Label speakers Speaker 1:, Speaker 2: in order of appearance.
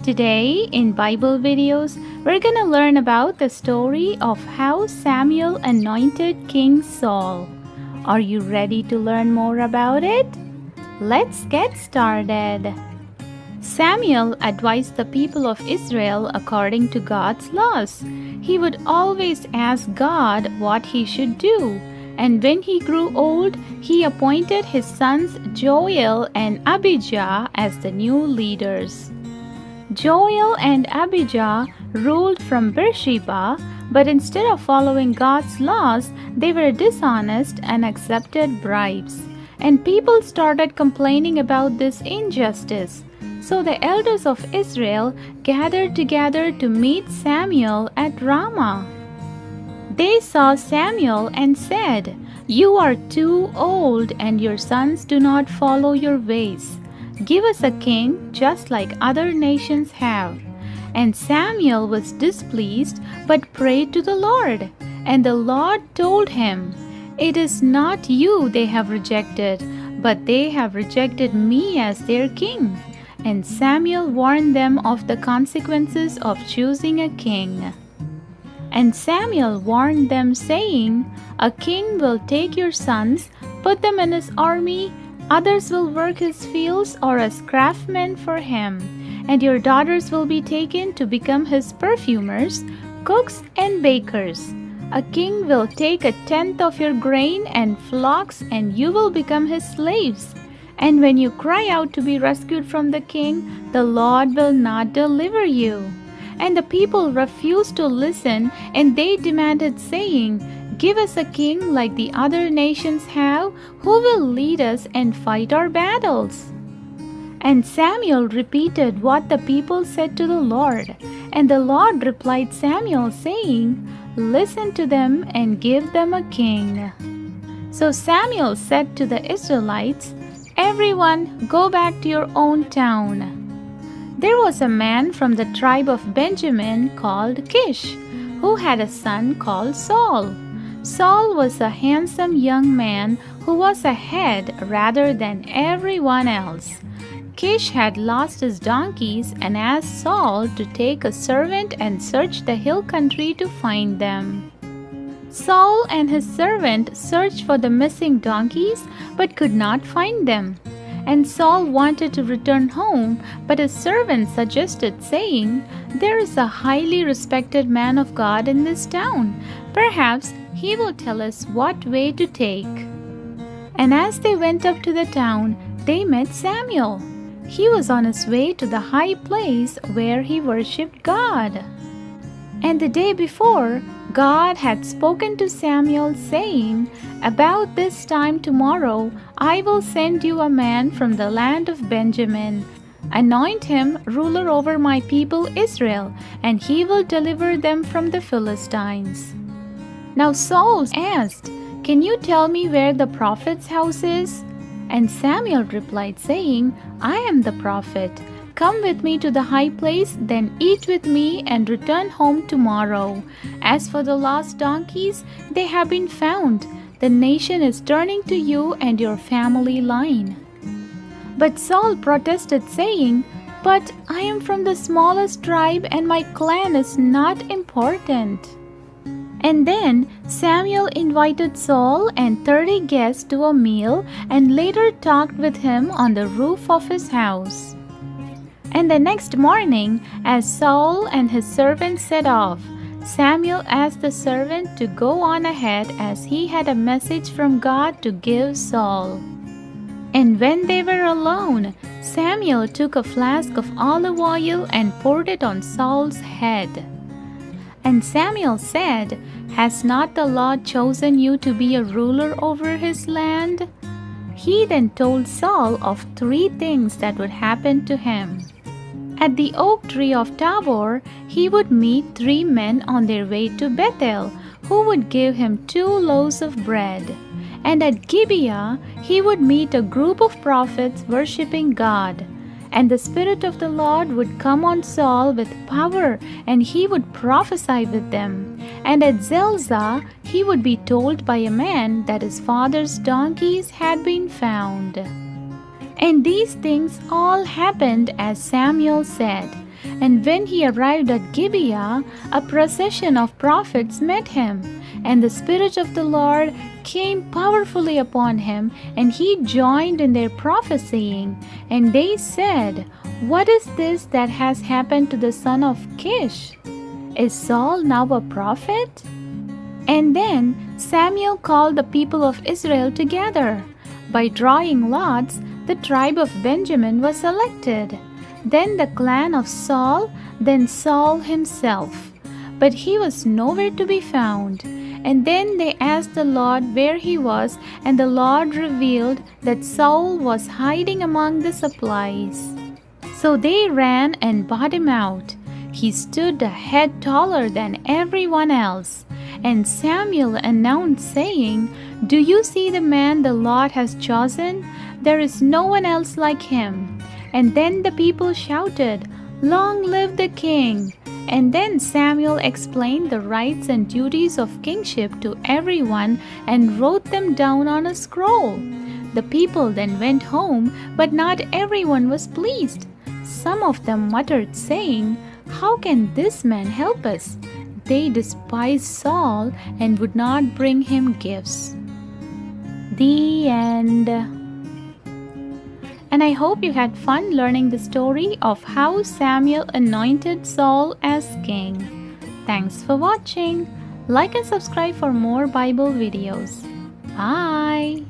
Speaker 1: Today in Bible videos, we're going to learn about the story of how Samuel anointed King Saul. Are you ready to learn more about it? Let's get started. Samuel advised the people of Israel according to God's laws. He would always ask God what he should do. And when he grew old, he appointed his sons Joel and Abijah as the new leaders. Joel and Abijah ruled from Beersheba, but instead of following God's laws, they were dishonest and accepted bribes. And people started complaining about this injustice. So the elders of Israel gathered together to meet Samuel at Ramah. They saw Samuel and said, "You are too old, and your sons do not follow your ways. Give us a king just like other nations have." And Samuel was displeased, but prayed to the Lord. And the Lord told him, "It is not you they have rejected, but they have rejected me as their king." And Samuel warned them of the consequences of choosing a king. And Samuel warned them, saying, "A king will take your sons, put them in his army. Others will work his fields or as craftsmen for him. And your daughters will be taken to become his perfumers, cooks, and bakers. A king will take a tenth of your grain and flocks, and you will become his slaves. And when you cry out to be rescued from the king, the Lord will not deliver you." And the people refused to listen, and they demanded, saying, "Give us a king like the other nations have, who will lead us and fight our battles." And Samuel repeated what the people said to the Lord. And the Lord replied Samuel, saying, "Listen to them and give them a king." So Samuel said to the Israelites, "Everyone, go back to your own town." There was a man from the tribe of Benjamin called Kish, who had a son called Saul. Saul was a handsome young man who was ahead rather than everyone else. Kish had lost his donkeys and asked Saul to take a servant and search the hill country to find them. Saul and his servant searched for the missing donkeys but could not find them. And Saul wanted to return home, but his servant suggested, saying, "There is a highly respected man of God in this town. Perhaps he will tell us what way to take." And as they went up to the town, they met Samuel. He was on his way to the high place where he worshipped God. And the day before, God had spoken to Samuel, saying, "About this time tomorrow, I will send you a man from the land of Benjamin. Anoint him ruler over my people Israel, and he will deliver them from the Philistines." Now Saul asked, "Can you tell me where the prophet's house is?" And Samuel replied, saying, "I am the prophet. Come with me to the high place, then eat with me and return home tomorrow. As for the lost donkeys, they have been found. The nation is turning to you and your family line." But Saul protested, saying, "But I am from the smallest tribe and my clan is not important." And then Samuel invited Saul and 30 guests to a meal and later talked with him on the roof of his house. And the next morning, as Saul and his servant set off, Samuel asked the servant to go on ahead as he had a message from God to give Saul. And when they were alone, Samuel took a flask of olive oil and poured it on Saul's head. And Samuel said, "Has not the Lord chosen you to be a ruler over his land?" He then told Saul of 3 things that would happen to him. At the oak tree of Tabor, he would meet 3 men on their way to Bethel, who would give him 2 loaves of bread. And at Gibeah, he would meet a group of prophets worshiping God. And the Spirit of the Lord would come on Saul with power, and he would prophesy with them. And at Zelzah, he would be told by a man that his father's donkeys had been found. And these things all happened as Samuel said. And when he arrived at Gibeah, a procession of prophets met him, and the Spirit of the Lord came powerfully upon him, and he joined in their prophesying. And they said, "What is this that has happened to the son of Kish? Is Saul now a prophet?" And then Samuel called the people of Israel together. By drawing lots, the tribe of Benjamin was selected. Then the clan of Saul, then Saul himself. But he was nowhere to be found. And then they asked the Lord where he was, and the Lord revealed that Saul was hiding among the supplies. So they ran and bought him out. He stood a head taller than everyone else. And Samuel announced, saying, "Do you see the man the Lord has chosen? There is no one else like him." And then the people shouted, "Long live the king!" And then Samuel explained the rights and duties of kingship to everyone and wrote them down on a scroll. The people then went home, but not everyone was pleased. Some of them muttered, saying, "How can this man help us?" They despised Saul and would not bring him gifts. The end. And I hope you had fun learning the story of how Samuel anointed Saul as king. Thanks for watching. Like and subscribe for more Bible videos. Bye.